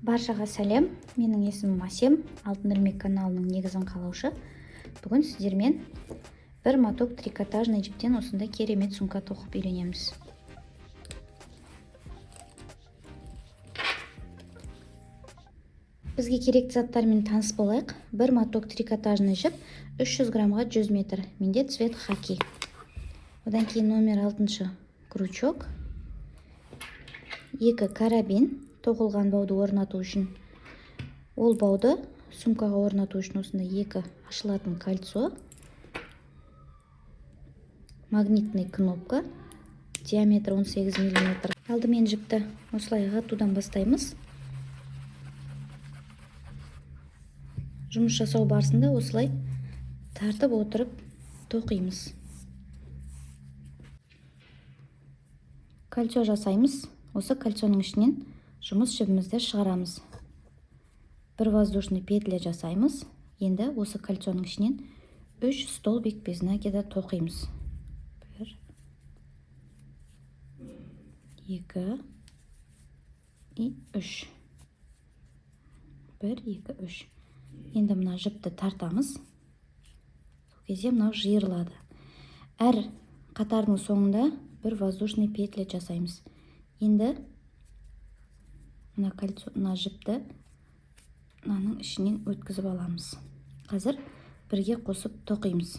Баршаға сәлем, менің есімім Асем, Алтын Ірмек каналының негізін қалаушы. Бүгін сіздермен бір моток трикотажный жіптен осындай керемет сумка тоқып үйренеміз. Бізге керекті заттармен таныс болайық. Бір моток трикотажный жіп 300 граммға 100 метр. Менде цвет хаки. Одан кейін номер 6 крючок, 2 карабин, тоқылған бауды орнату үшін. Ол бауды сумкаға орнату үшін осында 2 ашылатын кольцо, магнитный кнопка, диаметр 18 мм. Алдымен жіпті осылай ағытудан бастаймыз. Жұмыс жасау барысында осылай тартып отырып тоқимыз. Кольцо жасаймыз. Осы кольцоның ішінен жұмыс жібімізді шығарамыз. Бір воздушный петля жасаймыз. Енді осы кольцоның ішінен 3 столбик без накида тоқимыз. 1, 2 и 3. 1, 2, 3. Енді мына жіпті тартамыз. Сол кезде мынау жиырылады. Әр қатардың соңында бір воздушный петля жасаймыз. Енді мына жіпті мынаның ішінен өткізіп аламыз. Қазір бірге қосып тоқимыз.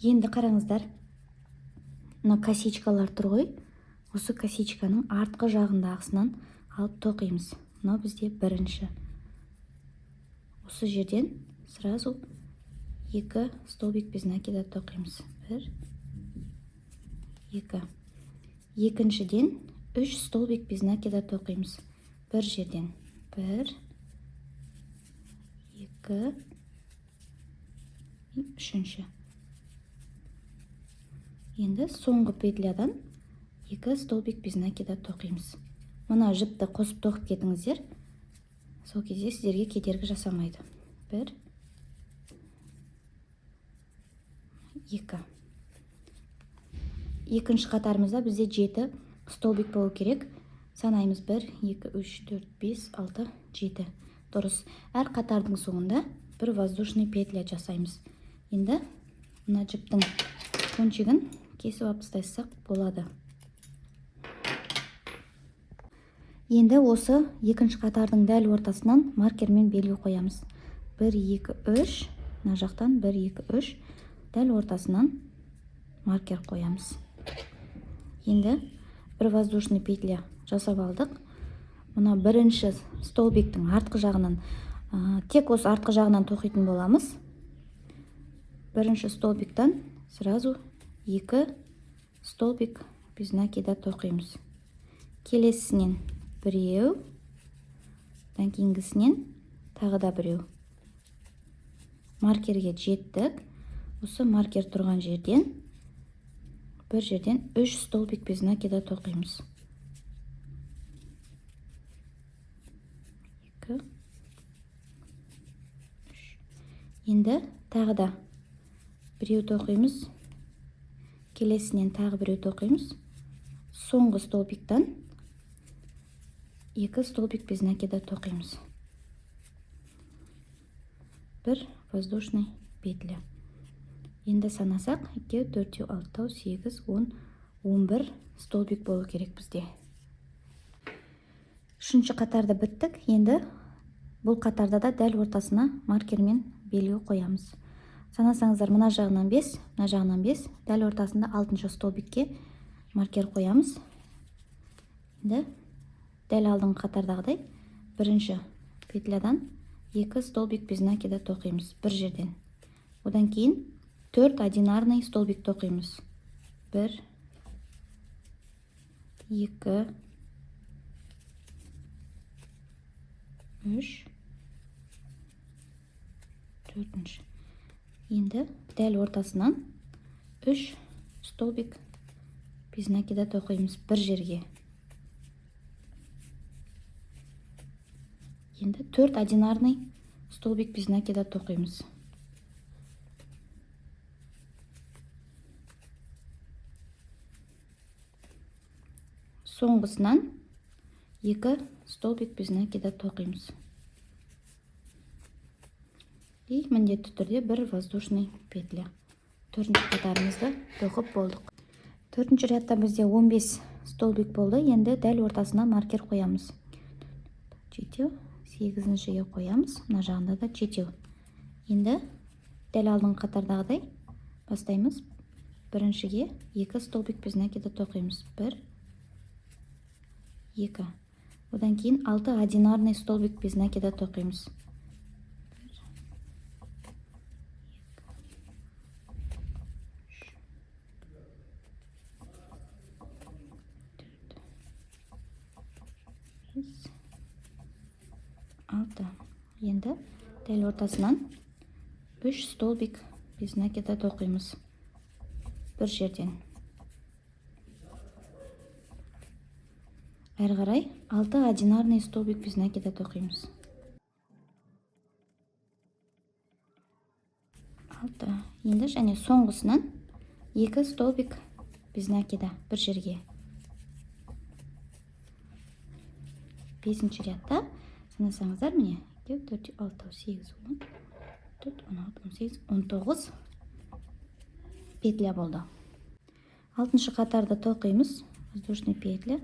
Енді қараңыздар, мына косичкалар тұр ғой. Осы косичканың артқы жағындағысынан алып тоқимыз. Мынау бізде бірінші. Осы жерден сразу 2 столбик без накида тоқимыз. 1, 2. Екіншіден 3 столбик без накида тоқимыз. Бір жерден 1, 2 и үшінші. Енді соңғы петлядан 2 столбик без накида тоқимыз. Мына жіпті қосып тоқып кетіңіздер. Сол кезде сіздерге кедергі жасамайды. 1, 2. Екінші қатарымызда бізде 7 столбик болу керек. Санаймыз 1, 2, 3, 4, 5, 6, 7. Дұрыс. Әр қатардың соңында бір воздушный петля жасаймыз. Енді мына жіптің кончигін кесіп алып тастасақ болады. Енді осы екінші қатардың дәл ортасынан маркермен белгі қоямыз. 1, 2, 3. Мына жақтан 1, 2, 3. Дәл ортасынан маркер қоямыз. Енді бір воздушный петля жасап алдық. Мына бірінші столбиктің артқы жағынан, тек осы артқы жағынан тоқитын боламыз. Бірінші столбиктан сразу 2 столбик без накида тоқимыз. Келесінен біреу, одан кейінгісінен тағы да біреу. Маркерге жеттік. Осы маркер тұрған жерден бір жерден 3 столбик без накида тоқимыз. 2, 3. Енді тағы да біреу тоқимыз. Келесінен тағы біреу тоқимыз. Соңғы столбиктан 2 столбик без накида тоқимыз. Бір воздушный петля. Енді санасақ 2, 4, 6, 8, 10, 11 столбик болу керек бізде. Үшінші қатарды біттік. Енді бұл қатарда да дәл ортасына маркермен белгі қоямыз. Санасаңыздар, мына жағынан 5, мына жағынан 5, дәл ортасында 6 столбикке маркер қоямыз. Енді дәл алдыңғы қатардағыдай бірінші петлядан 2 столбик без накида тоқимыз бір жерден. Одан кейін 4 одинарный столбик тоқимыз. 1, 2, 3, 4. Енді дәл ортасынан 3 столбик без накида тоқимыз бір жерге. Енді 4 одинарный столбик без накида тоқимыз. соңғысынан 2 столбик без накида тоқимыз. И міндетті түрде бір воздушный петля. Төртінші қатарымызды тоқып болдық. Төртінші рядта бізде 15 столбик болды. Енді дәл ортасына маркер қоямыз. Жетеу, 8-шіге қоямыз. Мына жағында да жетеу. Енді дәл алдыңғы қатардағыдай бастаймыз. Біріншіге 2 столбик без накида тоқимыз. 1, 2. Одан кейін 6 одинарный столбик без накида тоқимыз. 6. Енді дәл ортасынан 3 столбик без накида тоқимыз. Бір жерден. Әрі қарай 6 одинарный столбик без накида тоқимыз. 6. Енді және соңғысынан 2 столбик без накида бір жерге. 5-ші рядта санасаңыздар, міне 2, 4, 6, 8, 10, 4, 16, 18, 19 петля болды. 6-шы қатарды тоқимыз. Воздушный петля.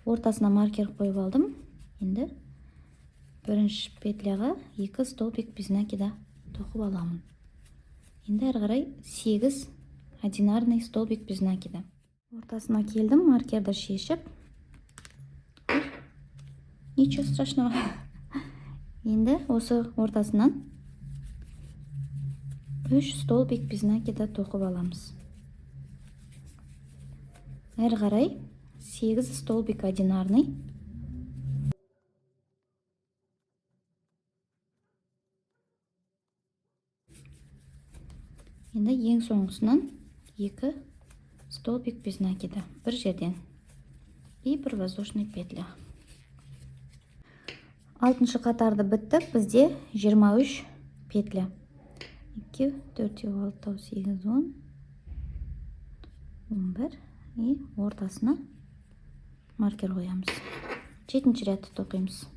Ортасына маркер қойып алдым. Енді бірінші петляға 2 столбик без накида тоқып аламын. Енді әрі қарай 8 одинарный столбик без накида. Ортасына келдім, маркерді шешіп. Ничего страшного. Енді осы ортасынан 3 столбик без накида тоқып аламыз. Әрі қарай 8 столбик одинарный. Енді ең соңғысынан 2 столбик без накида бір жерден. И бір воздушный петля. 6-шы қатарды біттік. Бізде 23 петля. 2, 4, 6, 8, 10, 11. И ортасына маркер қоямыз. 7-ші рядты тоқимыз.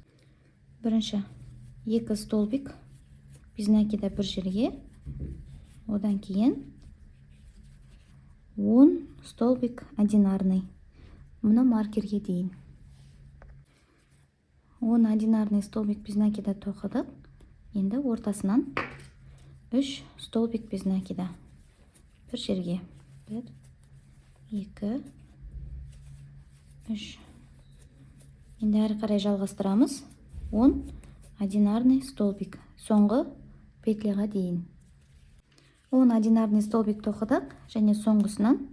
Бірінші 2 столбик без накида бір жерге. Одан кейін 10 столбик одинарный. Мұны маркерге дейін. 10 одинарный столбик без накида тоқыдық. Енді ортасынан 3 столбик без накида бір жерге. 1, 2, 3. Енді әрі қарай жалғастырамыз. 10 одинарный столбик. Соңғы петляға дейін. 10 одинарный столбик тоқыдық. Және соңғысынан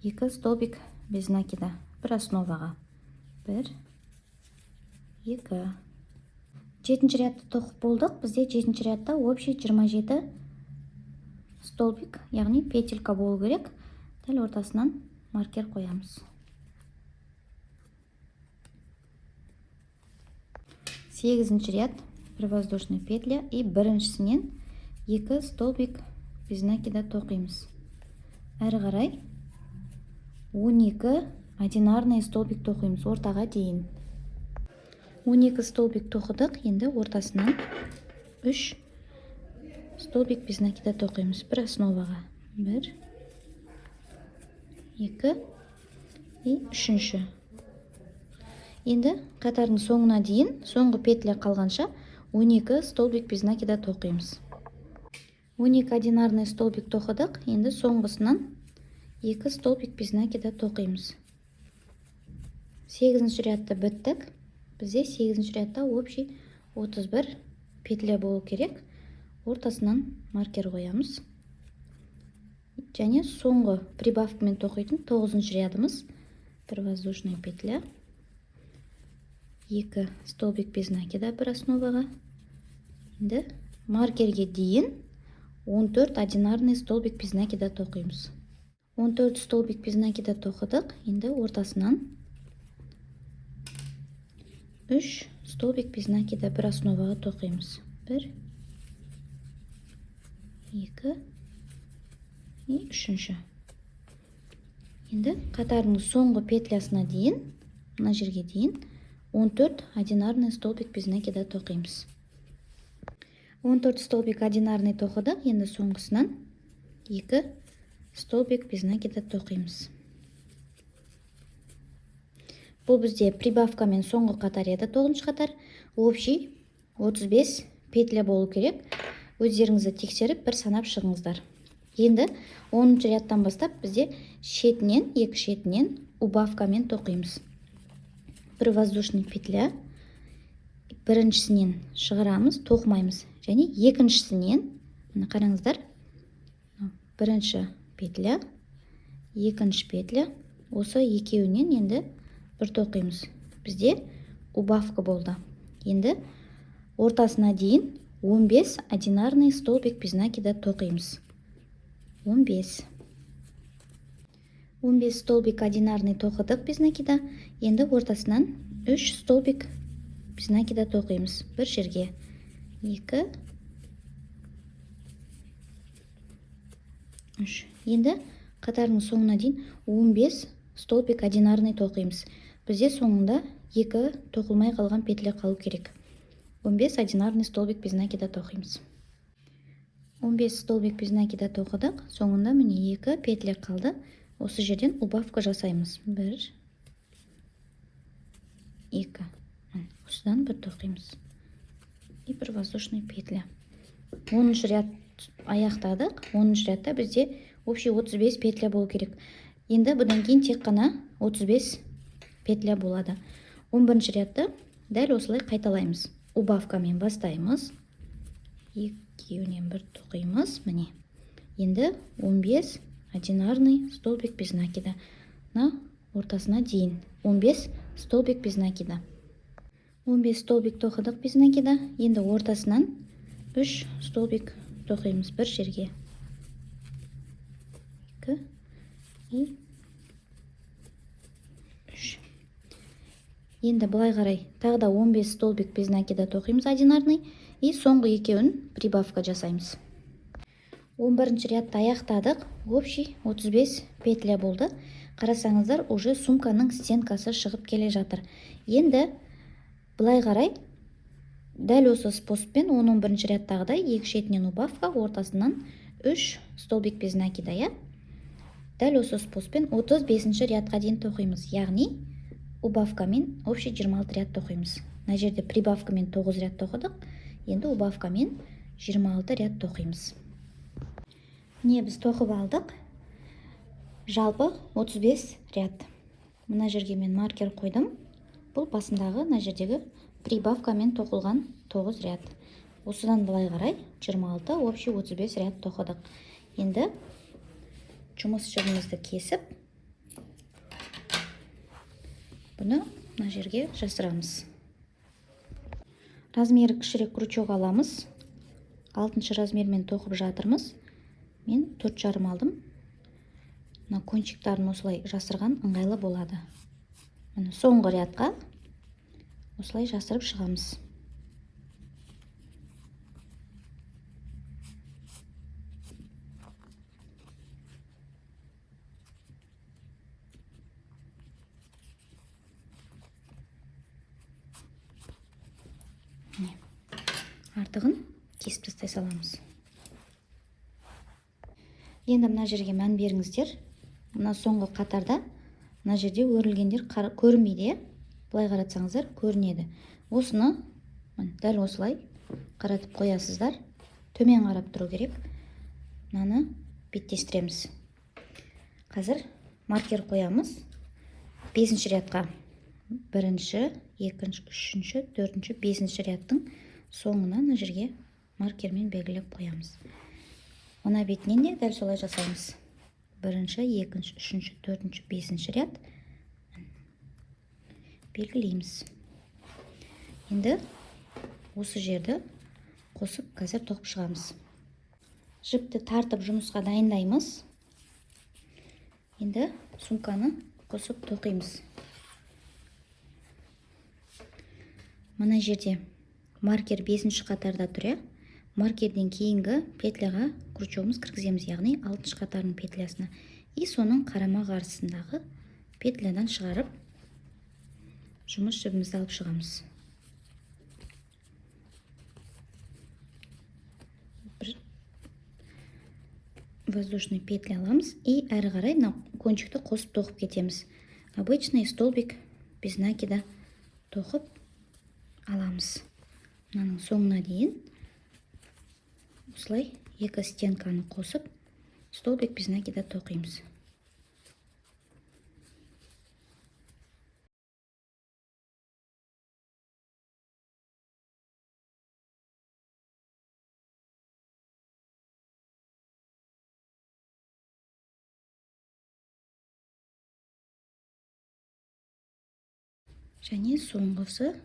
2 столбик без накида. Бір основаға. 1, 2. 7-ші рядты тоқып болдық. Бізде 7-ші рядта общий 27 столбик, яғни петелька болу керек. Дәл ортасынан маркер қоямыз. 8-ші ряд, бір воздушный петля и біріншісінен 2 столбик без накида тоқимыз. Әрі қарай 12 одинарный столбик тоқимыз ортаға дейін. 12 столбик тоқыдық. Енді ортасынан 3 столбик без накида тоқимыз. Бір основаға. 1, 2 и 3-ші. Енді қатардың соңына дейін, соңғы петля қалғанша 12 столбик без накида тоқимыз. 12 одинарный столбик тоқыдық. Енді соңғысынан 2 столбик без накида тоқимыз. 8-ші рядты біттік. Бізде 8-ші рядта общий 31 петля болу керек. Ортасынан маркер қоямыз. Және соңғы прибавкамен тоқитын 9-ші рядымыз. Бір воздушный петля. 2 столбик без накида бір основаға. Енді маркерге дейін 14 одинарный столбик без накида тоқимыз. 14 столбик без накида тоқыдық. Енді ортасынан 3 столбик без накида бір основаға тоқимыз. 1, 2 и 3-ші. Енді қатардың соңғы петлясына дейін мына жерге дейін 14 одинарный столбик без накида тоқимыз. 14 столбик одинарный тоқыдық. Енді соңғысынан 2 столбик без накида тоқимыз. Бұл бізде прибавка мен соңғы қатар еді, 9-шы қатар. Общий 35 петля болу керек. Өздеріңізді тексеріп бір санап шығыңыздар. Енді 10-шы рядтан бастап бізде шетінен, екі шетінен убавкамен тоқимыз. Бір воздушный петля, біріншісінен шығарамыз, тоқымаймыз. Және екіншісінен, қараңыздар, бірінші петля, екінші петля, осы екеуінен енді бір тоқимыз. Бізде убавка болды. Енді ортасына дейін 15 одинарный столбик без накида тоқимыз. 15 столбик одинарный тоқыдық без накида. Енді ортасынан 3 столбик без накида тоқимыз. Бір жерге 2 3. Енді қатардың соңына дейін 15 столбик одинарный тоқимыз. Бізде соңында 2 тоқылмай қалған петля қалу керек. 15 одинарный столбик без накида тоқимыз. 15 столбик без накида тоқыдық. Соңында міне 2 петля қалды. Осы жерден убавка жасаймыз. 1 2. Осыдан бір тоқимыз. И бір воздушный петля. 10-шы ряд аяқтадық. 10-шы рядта бізде общий 35 петля болу керек. Енді бұдан кейін тек қана 35 петля болады. 11-шы рядты дәл осылай қайталаймыз. Убавкамен бастаймыз. Екеуінен бір тоқимыз. Міне. Енді 15 одинарный столбик без накида. Ортасына дейін 15 столбик без накида. 15 столбик тоқыдық без накида. Енді ортасынан 3 столбик тоқимыз бір жерге. 2 и 3. Енді бұлай қарай тағы да 15 столбик без накида тоқимыз одинарный и соңғы екеуін прибавка жасаймыз. 11-ші рядты аяқтадық. Общий 35 петля болды. Қарасаңыздар, уже сумканың стенкасы шығып келе жатыр. Енді бұлай қарай дәл осы способпен 11-ші рядтағыдай екі шетінен убавка, ортасынан 3 столбик без накида. Дәл осы способпен 35-ші рядқа дейін тоқимыз. Яғни убавкамен общий 26 ряд тоқимыз. Мына жерде прибавкамен 9 ряд тоқыдық. Енді убавкамен 26 ряд тоқимыз. Не біз тоқып алдық? Жалпы 35 ряд. Мына жерге мен маркер қойдым. Бұл басындағы мына жердегі прибавкамен тоқылған 9 ряд. Осыдан былай қарай 26, общий 35 ряд тоқыдық. Енді жұмыс жібімізді кесіп, бұны мына жерге жасырамыз. Размері кішірек крючок аламыз. 6-шы размермен тоқып жатырмыз. Мен 4,5 алдым. Мына кончиктарын осылай жасырған ыңғайлы болады. Міне соңғы рядқа осылай жасырып шығамыз. Артығын кесіп тастай саламыз. Енді мына жерге мән беріңіздер. Мына соңғы қатарда мына жерде өрілгендер көрінбейді. Бұлай қаратсаңыздар көрінеді. Осыны дәл осылай қаратып қоясыздар. Төмен қарап тұру керек. Мынаны беттестіреміз. Қазір маркер қоямыз. 5-ші рядқа 1-ші, 2-ші, 3-ші, 4-ші, 5-ші рядтың соңына мына жерге маркермен белгілеп қоямыз. Мына бетінен де дәл солай жасаймыз. 1-ші, 2-ші, 3-ші, 4-ші, 5-ші ряд белгілейміз. Енді осы жерді қосып қазір тоқып шығамыз. Жіпті тартып жұмысқа дайындаймыз. Енді сумканы қосып тоқимыз. Мына жерде маркер 5-ші қатарда тұр. Маркерден кейінгі петляға крючогымыз кіргіземіз, яғни 6-ші қатардың петлясына. И соның қарама қарсысындағы петлядан шығарып жұмыс жібімізді алып шығамыз. Бір воздушный петля аламыз и әрі қарай мына кончикті қосып тоқып кетеміз. Обычный столбик без накида тоқып аламыз. Мынаның соңына дейін осылай екі стенканы қосып столбик без накида тоқимыз. Және соңғысы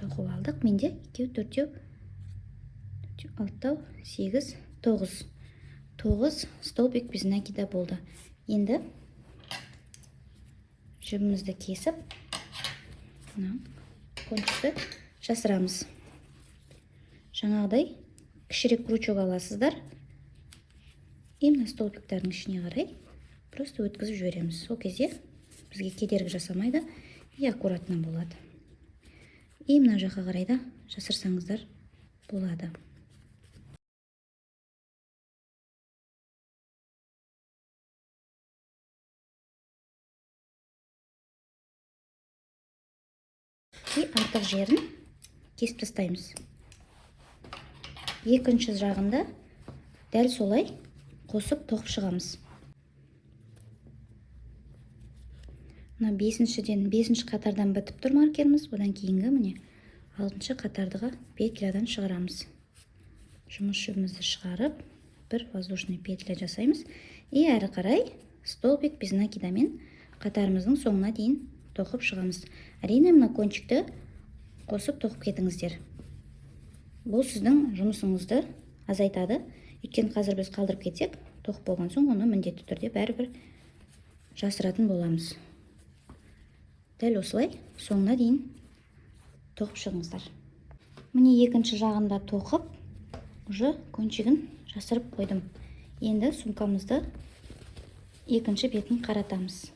тоқып алдық. Менде 2, 4, 6, 8, 9 столбик без накида болды. Енді жібімізді кесіп, кончикті жасырамыз. Жаңағыдай кішірек крючок аласыздар. Мына столбиктардың ішіне қарай просто өткізіп жібереміз. Сол кезде бізге кедергі жасамайды и аккуратно болады. И мына жаққа қарай да жасырсаңыздар болады. И артық жерін кесіп тастаймыз. Екінші жағында дәл солай қосып тоқып шығамыз. Мына бесінші қатардан бітіп тұр маркеріміз. Одан кейінгі міне 6-шы қатардыға петлядан шығарамыз. Жұмыс жібімізді шығарып, бір воздушный петля жасаймыз. И әрі қарай столбик без накидамен қатарымыздың соңына дейін тоқып шығамыз. Әрине мына кончикті қосып тоқып кетіңіздер. Бұл сіздің жұмысыңызды азайтады. Өйткені қазір біз қалдырып кетсек, тоқып болған соң оны міндетті түрде бәрібір жасыратын боламыз. Дәл осылай соңына дейін тоқып шығыңыздар. Міне екінші жағында тоқып, уже кончигін жасырып қойдым. Енді сумкамызды екінші бетін қаратамыз.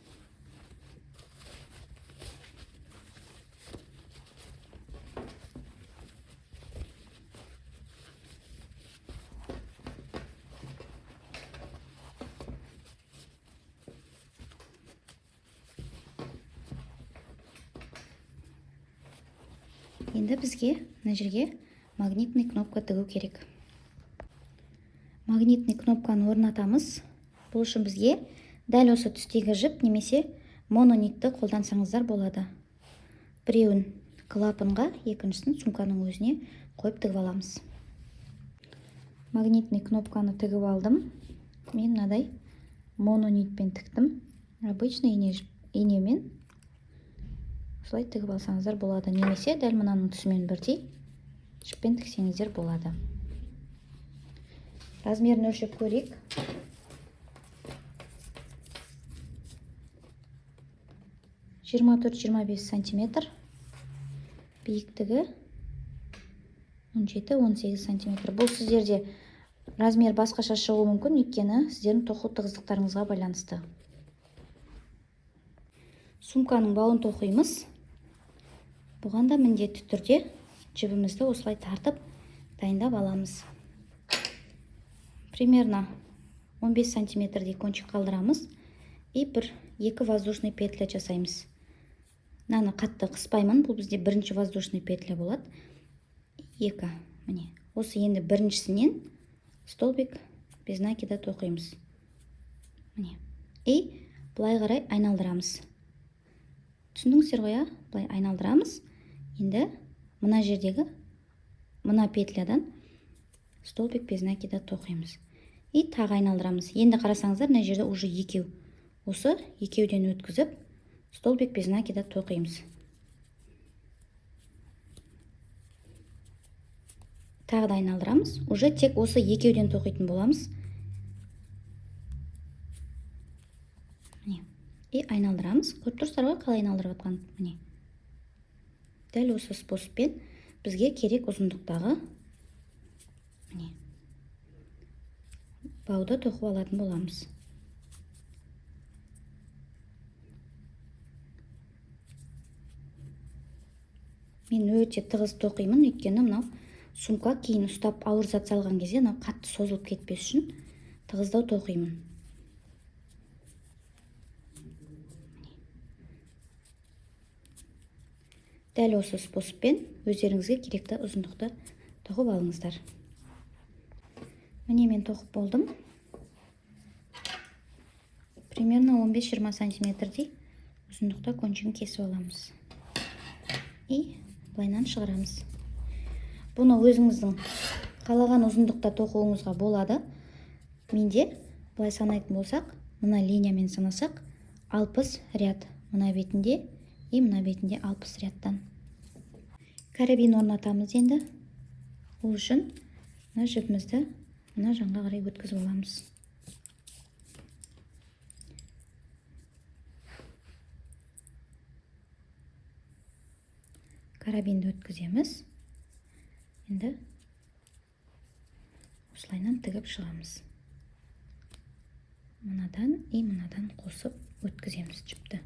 Енді бізге мына жерге магнитный кнопка тігу керек. Магнитный кнопканы орнатамыз. Бұл үшін бізге дәл осы түстегі жіп немесе мононитті қолдансаңыздар болады. Біреуін клапанға, екіншісін сумканың өзіне қойып тігіп аламыз. Магнитный кнопканы тігіп алдым. Мен мынадай мононитпен тіктім. Обычный инемен осылай тігіп алсаңыздар болады. Немесе дәл мынаның түсімен бірдей жіппен тіксеңіздер болады. Размерін өлшеп көрейік. Жиырма 24-25 сантиметр. Биіктігі 17-18 сантиметр. Бұл сіздерде размер басқаша шығуы мүмкін, өйткені сіздердің тоқу тығыздықтарыңызға байланысты. Сумканың бауын тоқимыз. Бұған да міндетті түрде жібімізді осылай тартып дайындап аламыз. Примерно 15 сантиметрдей кончик қалдырамыз. И бір 2 воздушный петля жасаймыз. Наны қатты қыспаймын. Бұл бізде бірінші воздушный петля болады. 2. Міне. Осы енді біріншісінен столбик без накида тоқимыз. Міне. И былай қарай айналдырамыз. Түсіндіңіздер ғой, былай айналдырамыз. Енді мына жердегі мына петлядан столбик без накида тоқимыз. И тағы айналдырамыз. Енді қарасаңыздар, мына жерде уже екеу. Осы екеуден өткізіп, столбик без накида тоқимыз. Тағы да айналдырамыз. Уже тек осы екеуден тоқитын боламыз. И айналдырамыз. Көріп тұрсыздар ғой, қалай айналдырып атқан. Міне. Дәл осы способпен бізге керек ұзындықтағы міне бауды тоқып алатын боламыз. Мен өте тығыз тоқимын, өйткені мынау сумка кейін ұстап ауыр зат салған кезде мынау қатты созылып кетпес үшін тығыздау тоқимын. Дәл осы способпен өздеріңізге керекті ұзындықты тоқып алыңыздар. Міне мен тоқып болдым. Примерно 15-20 сантиметрдей ұзындықта кончигін кесіп аламыз. И былайынан шығарамыз. Бұны өзіңіздің қалаған ұзындықта тоқуыңызға болады. Менде былай санайтын болсақ, мына линиямен санасақ 60 ряд мына бетінде и мына бетінде 60 рядтан. Карабин орнатамыз енді. Ол үшін мына жіпімізді мына жанға қарай өткізіп аламыз. Карабинді өткіземіз. Енді осылайынан тігіп шығамыз. Мынадан и мынадан қосып өткіземіз жіпті.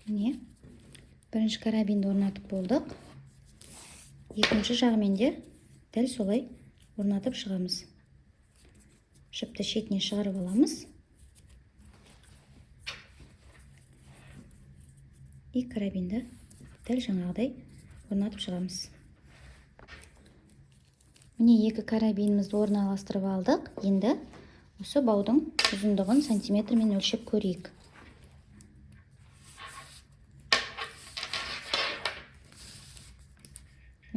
Міне, бірінші карабинді орнатып болдық. Екінші жағымен де дәл солай орнатып шығамыз. Жіпті шетіне шығарып аламыз. И карабинді дәл жаңағыдай орнатып шығамыз. Міне екі карабинімізді орналастырып алдық. Енді осы баудың ұзындығын сантиметрмен өлшеп көрейік.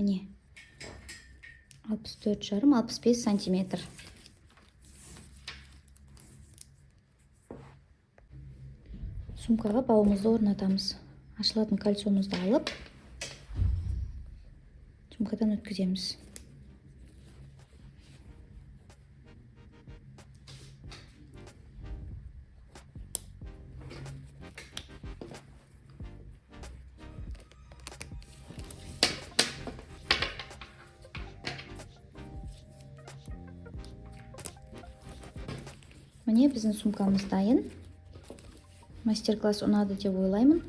Міне 64,5-65 сантиметр. Сумкаға бауымызды орнатамыз. Ашылатын кольцомызды алып, сумкадан өткіземіз. Міне біздің сумкамыз дайын. Мастер-класс ұнады деп ойлаймын.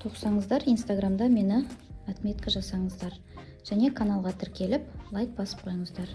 Тоқсаңыздар, инстаграмда мені отметка жасаңыздар. Және каналға тіркеліп, лайк басып қойыңыздар.